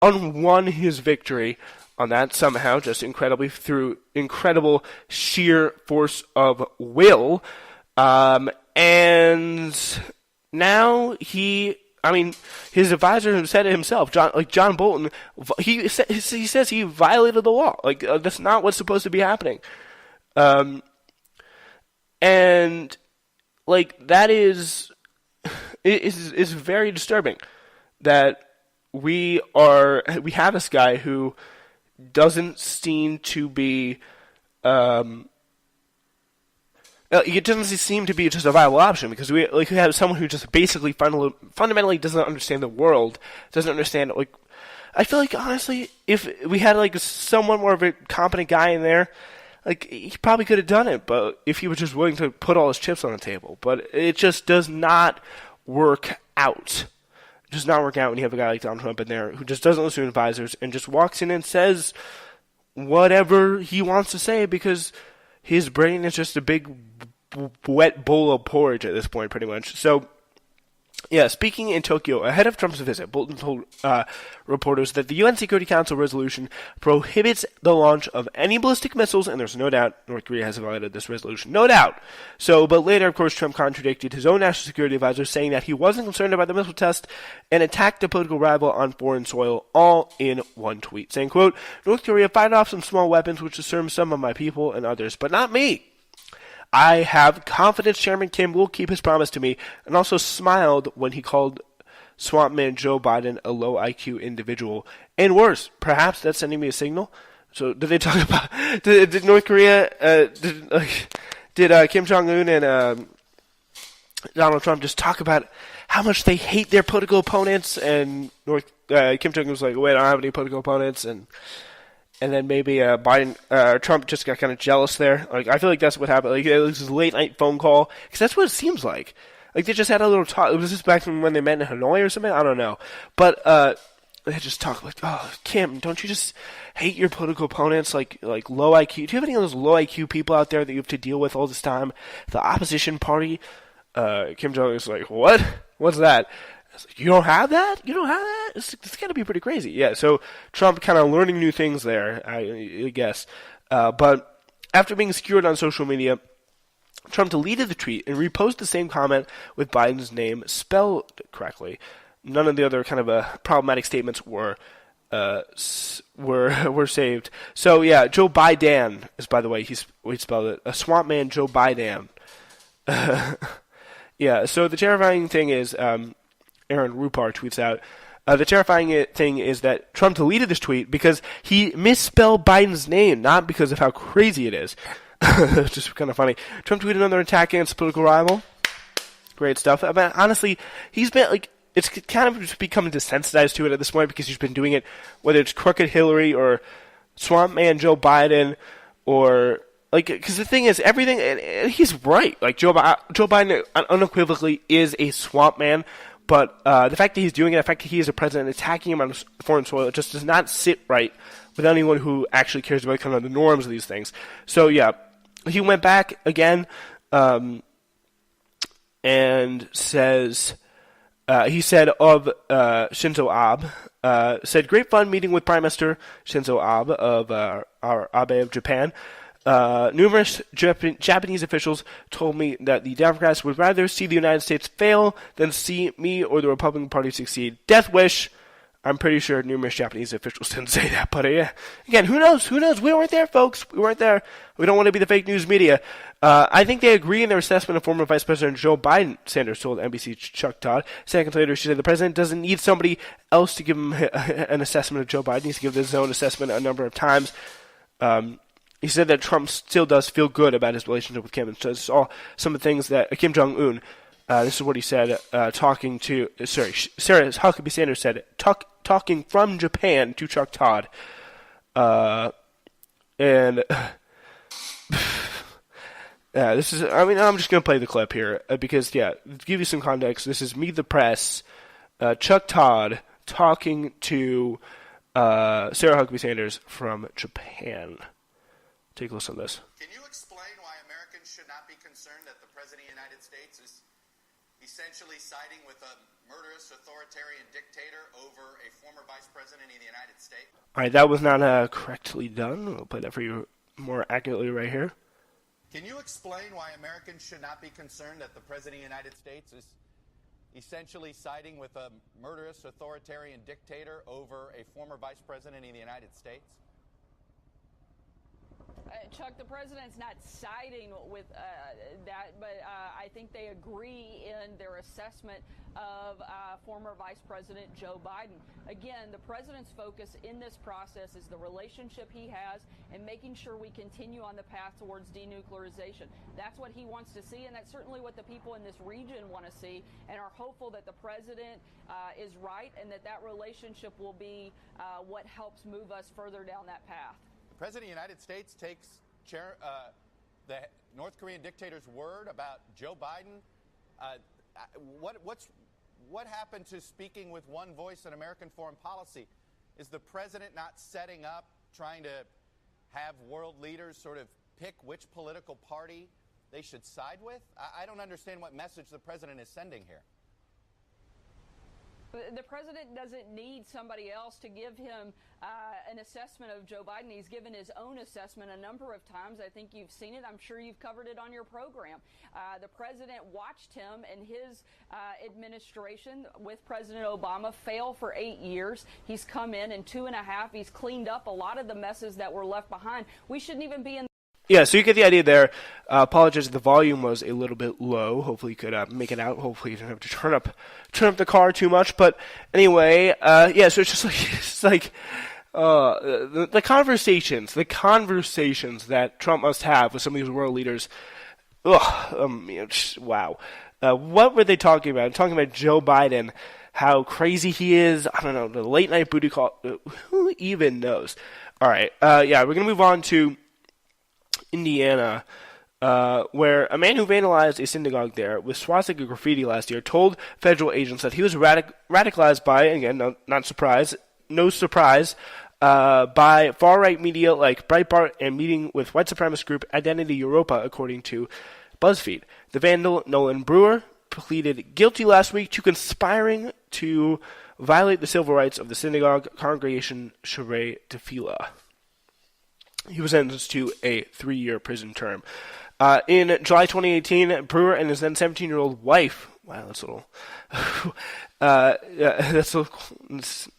won his victory on that somehow, just incredibly through incredible sheer force of will. And now his advisor said it himself, John Bolton. He says he violated the law. That's not what's supposed to be happening. Um, and that is very disturbing that we have this guy who doesn't seem to be it doesn't seem to be just a viable option, because we have someone who just basically fundamentally doesn't understand the world, doesn't understand I feel like, honestly, if we had someone more of a competent guy in there, he probably could have done it, but if he was just willing to put all his chips on the table. But it just does not work out. It does not work out when you have a guy like Donald Trump in there who just doesn't listen to advisors and just walks in and says whatever he wants to say, because his brain is just a big wet bowl of porridge at this point, pretty much. So, yeah, speaking in Tokyo ahead of Trump's visit, Bolton told reporters that the UN Security Council resolution prohibits the launch of any ballistic missiles, and there's no doubt North Korea has violated this resolution. No doubt. But later, of course, Trump contradicted his own national security advisor, saying that he wasn't concerned about the missile test and attacked a political rival on foreign soil, all in one tweet, saying, quote, "North Korea fired off some small weapons which disarmed some of my people and others, but not me. I have confidence Chairman Kim will keep his promise to me," and also smiled when he called swamp man Joe Biden a low IQ individual. And worse, perhaps that's sending me a signal. So did they talk about, did North Korea, did Kim Jong-un and Donald Trump just talk about how much they hate their political opponents, and Kim Jong-un was like, wait, I don't have any political opponents, and then maybe Trump just got kind of jealous there. I feel like that's what happened. It was this late night phone call, because that's what it seems like. They just had a little talk. It was just back when they met in Hanoi or something. I don't know, but they just talk "Oh, Kim, don't you just hate your political opponents? Like low IQ. Do you have any of those low IQ people out there that you have to deal with all this time? The opposition party." Kim Jong is like, "What? What's that?" You don't have that? You don't have that? It's got to be pretty crazy. Yeah, so Trump kind of learning new things there, I guess. But after being secured on social media, Trump deleted the tweet and reposted the same comment with Biden's name spelled correctly. None of the other kind of problematic statements were saved. So yeah, Joe Biden is, by the way, he spelled it. A swamp man, Joe Biden. Yeah, so the terrifying thing is, Aaron Rupar tweets out, the terrifying thing is that Trump deleted this tweet because he misspelled Biden's name, not because of how crazy it is. It's just kind of funny. Trump tweeted another attack against political rival. Great stuff. I mean, honestly, he's been, it's kind of just become desensitized to it at this point, because he's been doing it, whether it's Crooked Hillary or Swamp Man Joe Biden, or because the thing is, everything, and he's right. Joe Biden unequivocally is a swamp man, but the fact that he's doing it, the fact that he is a president attacking him on foreign soil, it just does not sit right with anyone who actually cares about kind of the norms of these things. So yeah, he went back again and says, he said of Shinzo Abe, said, "Great fun meeting with Prime Minister Shinzo Abe of Abe of Japan. Numerous Japanese officials told me that the Democrats would rather see the United States fail than see me or the Republican Party succeed. Death wish." I'm pretty sure numerous Japanese officials didn't say that, but yeah. Again, who knows? Who knows? We weren't there, folks. We weren't there. We don't want to be the fake news media. I think they agree in their assessment of former Vice President Joe Biden, Sanders told NBC's Chuck Todd. Seconds later, she said the president doesn't need somebody else to give him an assessment of Joe Biden. He needs to give his own assessment a number of times. He said that Trump still does feel good about his relationship with Kim, and so it's all some of the things that Kim Jong-un, this is what he said, Sarah Huckabee Sanders said, talking from Japan to Chuck Todd. And this is, I'm just going to play the clip here, because, to give you some context, this is Meet the Press, Chuck Todd talking to Sarah Huckabee Sanders from Japan. Take a listen to this. Can you explain why Americans should not be concerned that the President of the United States is essentially siding with a murderous authoritarian dictator over a former vice president of the United States. All right, that was not correctly done. We'll play that for you more accurately right here. Can you explain why Americans should not be concerned that the President of the United States is essentially siding with a murderous authoritarian dictator over a former vice president of the United States? Chuck, the president's not siding with that, but I think they agree in their assessment of former Vice President Joe Biden. Again, the president's focus in this process is the relationship he has and making sure we continue on the path towards denuclearization. That's what he wants to see, and that's certainly what the people in this region want to see, and are hopeful that the president is right and that that relationship will be what helps move us further down that path. The President of the United States takes the North Korean dictator's word about Joe Biden. What happened to speaking with one voice in American foreign policy? Is the president not setting up, trying to have world leaders sort of pick which political party they should side with? I don't understand what message the president is sending here. The president doesn't need somebody else to give him an assessment of Joe Biden. He's given his own assessment a number of times. I think you've seen it. I'm sure you've covered it on your program. The president watched him and his administration with President Obama fail for 8 years. He's come in 2.5. He's cleaned up a lot of the messes that were left behind. We shouldn't even be in. Yeah, so you get the idea there. Apologize, the volume was a little bit low. Hopefully you could make it out. Hopefully you don't have to turn up the car too much. But anyway, yeah, so it's just like the conversations that Trump must have with some of these world leaders. Wow. What were they talking about? Talking about Joe Biden, how crazy he is. I don't know, the late night booty call. Who even knows? All right, yeah, we're gonna move on to Indiana, where a man who vandalized a synagogue there with swastika graffiti last year told federal agents that he was radicalized by, again, no surprise, by far-right media like Breitbart and meeting with white supremacist group Identity Europa, according to BuzzFeed. The vandal, Nolan Brewer, pleaded guilty last week to conspiring to violate the civil rights of the synagogue congregation Sharei Tefillah. He was sentenced to a 3-year prison term. In July 2018, Brewer and his then 17-year-old wife, wow, that's a little, that's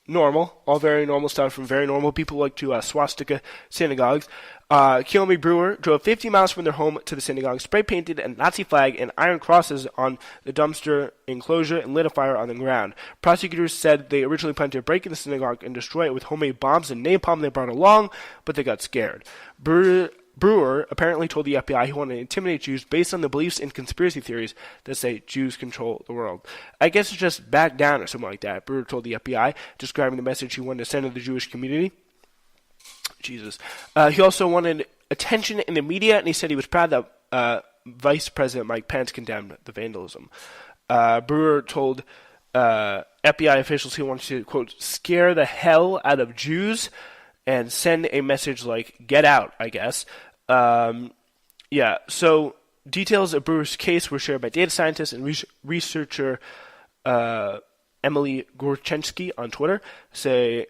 normal, all very normal stuff from very normal people like to swastika synagogues. Kiyomi Brewer drove 50 miles from their home to the synagogue, spray-painted a Nazi flag and iron crosses on the dumpster enclosure, and lit a fire on the ground. Prosecutors said they originally planned to break in the synagogue and destroy it with homemade bombs and napalm they brought along, but they got scared. Brewer apparently told the FBI he wanted to intimidate Jews based on the beliefs and conspiracy theories that say Jews control the world. I guess it's just back down or something like that, Brewer told the FBI, describing the message he wanted to send to the Jewish community. Jesus. He also wanted attention in the media, and he said he was proud that Vice President Mike Pence condemned the vandalism. Brewer told FBI officials he wanted to, quote, scare the hell out of Jews and send a message like, get out, I guess. Yeah, so details of Brewer's case were shared by data scientist and researcher Emily Gorchensky on Twitter, say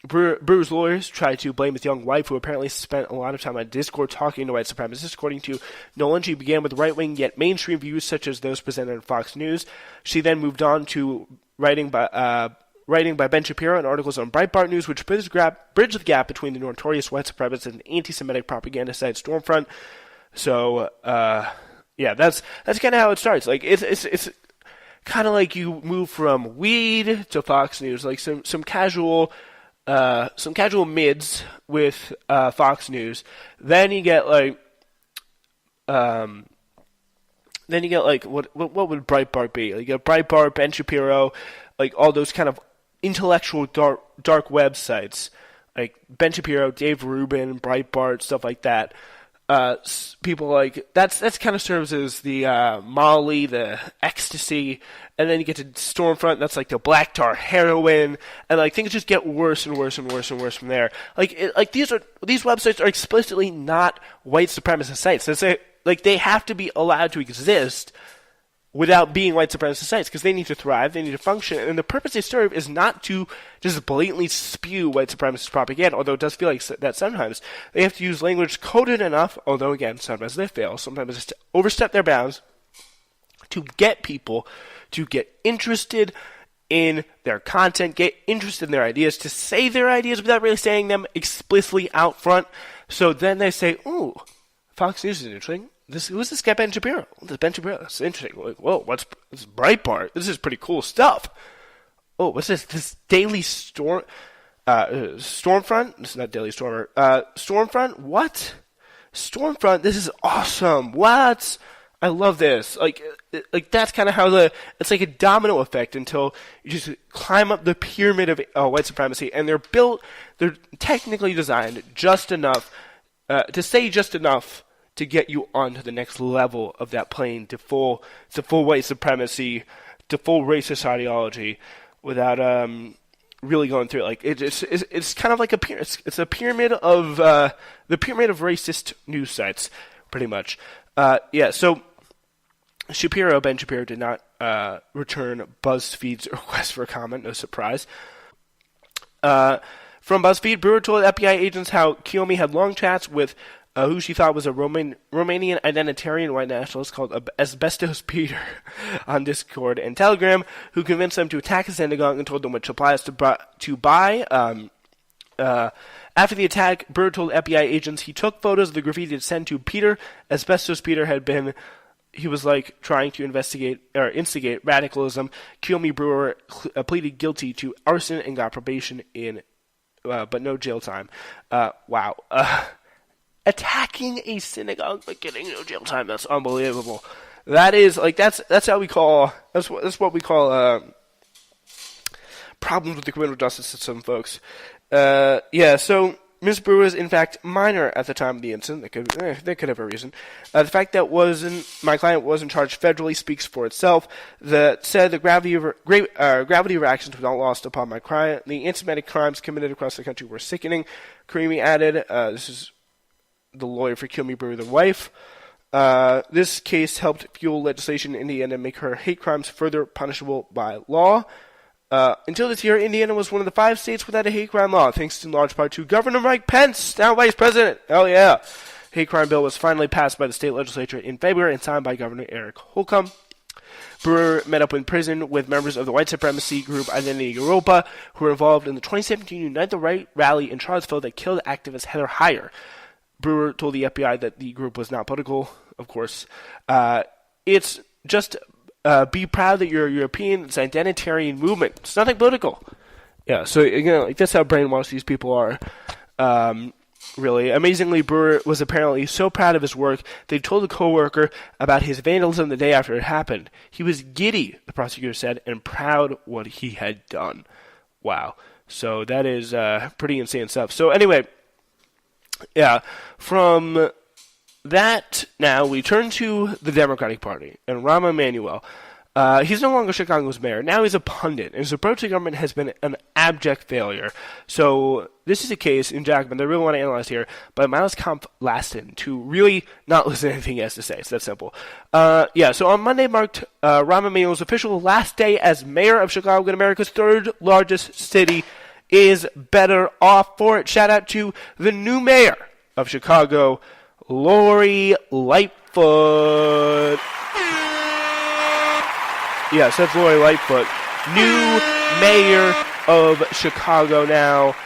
Brewer's lawyers tried to blame his young wife, who apparently spent a lot of time on Discord talking to white supremacists. According to Nolan, she began with right-wing yet mainstream views such as those presented on Fox News. She then moved on to writing by Ben Shapiro and articles on Breitbart News, which bridge the gap between the notorious white supremacist and anti-Semitic propaganda site Stormfront. So, yeah, that's kind of how it starts. Like it's kind of like you move from weed to Fox News, like some casual mids with Fox News. Then you get like what would Breitbart be? Like you get Breitbart, Ben Shapiro, like all those kind of intellectual dark websites, like Ben Shapiro, Dave Rubin, Breitbart, stuff like that. People like that's kind of serves as the Molly, the ecstasy, and then you get to Stormfront. That's like the black tar heroin, and like things just get worse and worse and worse and worse from there. Like these websites are explicitly not white supremacist sites. Like they have to be allowed to exist without being white supremacist sites, because they need to thrive, they need to function, and the purpose they serve is not to just blatantly spew white supremacist propaganda, although it does feel like that sometimes. They have to use language coded enough, although again, sometimes they fail, sometimes just overstep their bounds, to get people to get interested in their content, get interested in their ideas, to say their ideas without really saying them explicitly out front. So then they say, ooh, Fox News is interesting. Who's this guy Ben Shapiro? This Ben Shapiro, that's interesting. Like, whoa, what's this Breitbart? This is pretty cool stuff. Oh, what's this? This Daily Stormfront? This is not Daily Stormer. Stormfront? What? Stormfront? This is awesome. What? I love this. Like that's kind of how it's like a domino effect until you just climb up the pyramid of white supremacy, and they're technically designed just enough to say just enough to get you onto the next level of that plane to full white supremacy, to full racist ideology, without really going through it. Like it's kind of like it's a pyramid of the pyramid of racist news sites, pretty much. So Ben Shapiro did not return BuzzFeed's request for a comment, no surprise. From BuzzFeed, Brewer told FBI agents how Kiyomi had long chats with who she thought was a Romanian identitarian white nationalist called Asbestos Peter on Discord and Telegram, who convinced them to attack a synagogue and told them what supplies to buy. After the attack, Brewer told FBI agents he took photos of the graffiti to send to Peter. Asbestos Peter he was like trying to investigate or instigate radicalism. Kiyomi Brewer pleaded guilty to arson and got probation but no jail time. Wow. Attacking a synagogue but getting no jail time. That's unbelievable. That is like that's what we call problems with the criminal justice system, folks. So Ms. Brewer was in fact minor at the time of the incident. That could have a reason. The fact that my client wasn't charged federally speaks for itself. That said, the gravity of her actions was not lost upon my client. The anti-Semitic crimes committed across the country were sickening. Karimi added, this is the lawyer for Kiyomi Brewer, the wife. This case helped fuel legislation in Indiana to make her hate crimes further punishable by law. Until this year, Indiana was one of the 5 states without a hate crime law, thanks in large part to Governor Mike Pence, now Vice President. Hell yeah. Hate crime bill was finally passed by the state legislature in February and signed by Governor Eric Holcomb. Brewer met up in prison with members of the white supremacy group Identity Europa, who were involved in the 2017 Unite the Right rally in Charlottesville that killed activist Heather Heyer. Brewer told the FBI that the group was not political, of course. It's just be proud that you're European. It's an identitarian movement. It's nothing political. Yeah, so again, that's how brainwashed these people are. Really, amazingly, Brewer was apparently so proud of his work that he told a coworker about his vandalism the day after it happened. He was giddy, the prosecutor said, and proud what he had done. Wow. So that is pretty insane stuff. So anyway, yeah, from that, now we turn to the Democratic Party and Rahm Emanuel. He's no longer Chicago's mayor. Now he's a pundit, and his approach to government has been an abject failure. So this is a case in Jackman that I really want to analyze here by Miles Kampf-Laston to really not listen to anything he has to say. It's that simple. So on Monday marked Rahm Emanuel's official last day as mayor of Chicago, and America's third largest city. Is better off for it. Shout out to the new mayor of Chicago, Lori Lightfoot. Yes, that's Lori Lightfoot. New mayor of Chicago now.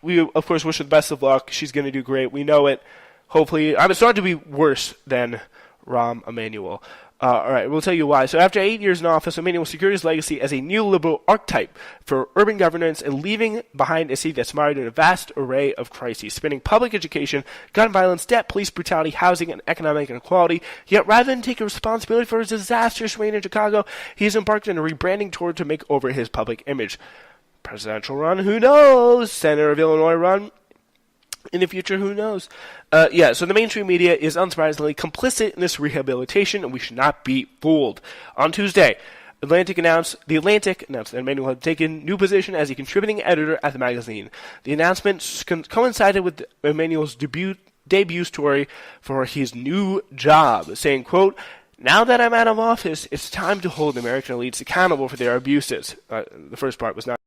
We of course wish her the best of luck. She's going to do great. We know it. Hopefully, it's starting to be worse than Rahm Emanuel. All right, we'll tell you why. So after 8 years in office, Emanuel secured his legacy as a neoliberal archetype for urban governance and leaving behind a city that's mired in a vast array of crises, spanning public education, gun violence, debt, police brutality, housing, and economic inequality. Yet rather than take responsibility for his disastrous reign in Chicago, he's embarked on a rebranding tour to make over his public image. Presidential run, who knows? Senator of Illinois run. In the future, who knows? So the mainstream media is unsurprisingly complicit in this rehabilitation, and we should not be fooled. On Tuesday, The Atlantic announced that Emanuel had taken new position as a contributing editor at the magazine. The announcement coincided with Emanuel's debut story for his new job, saying, quote, Now that I'm out of office, it's time to hold American elites accountable for their abuses. The first part was not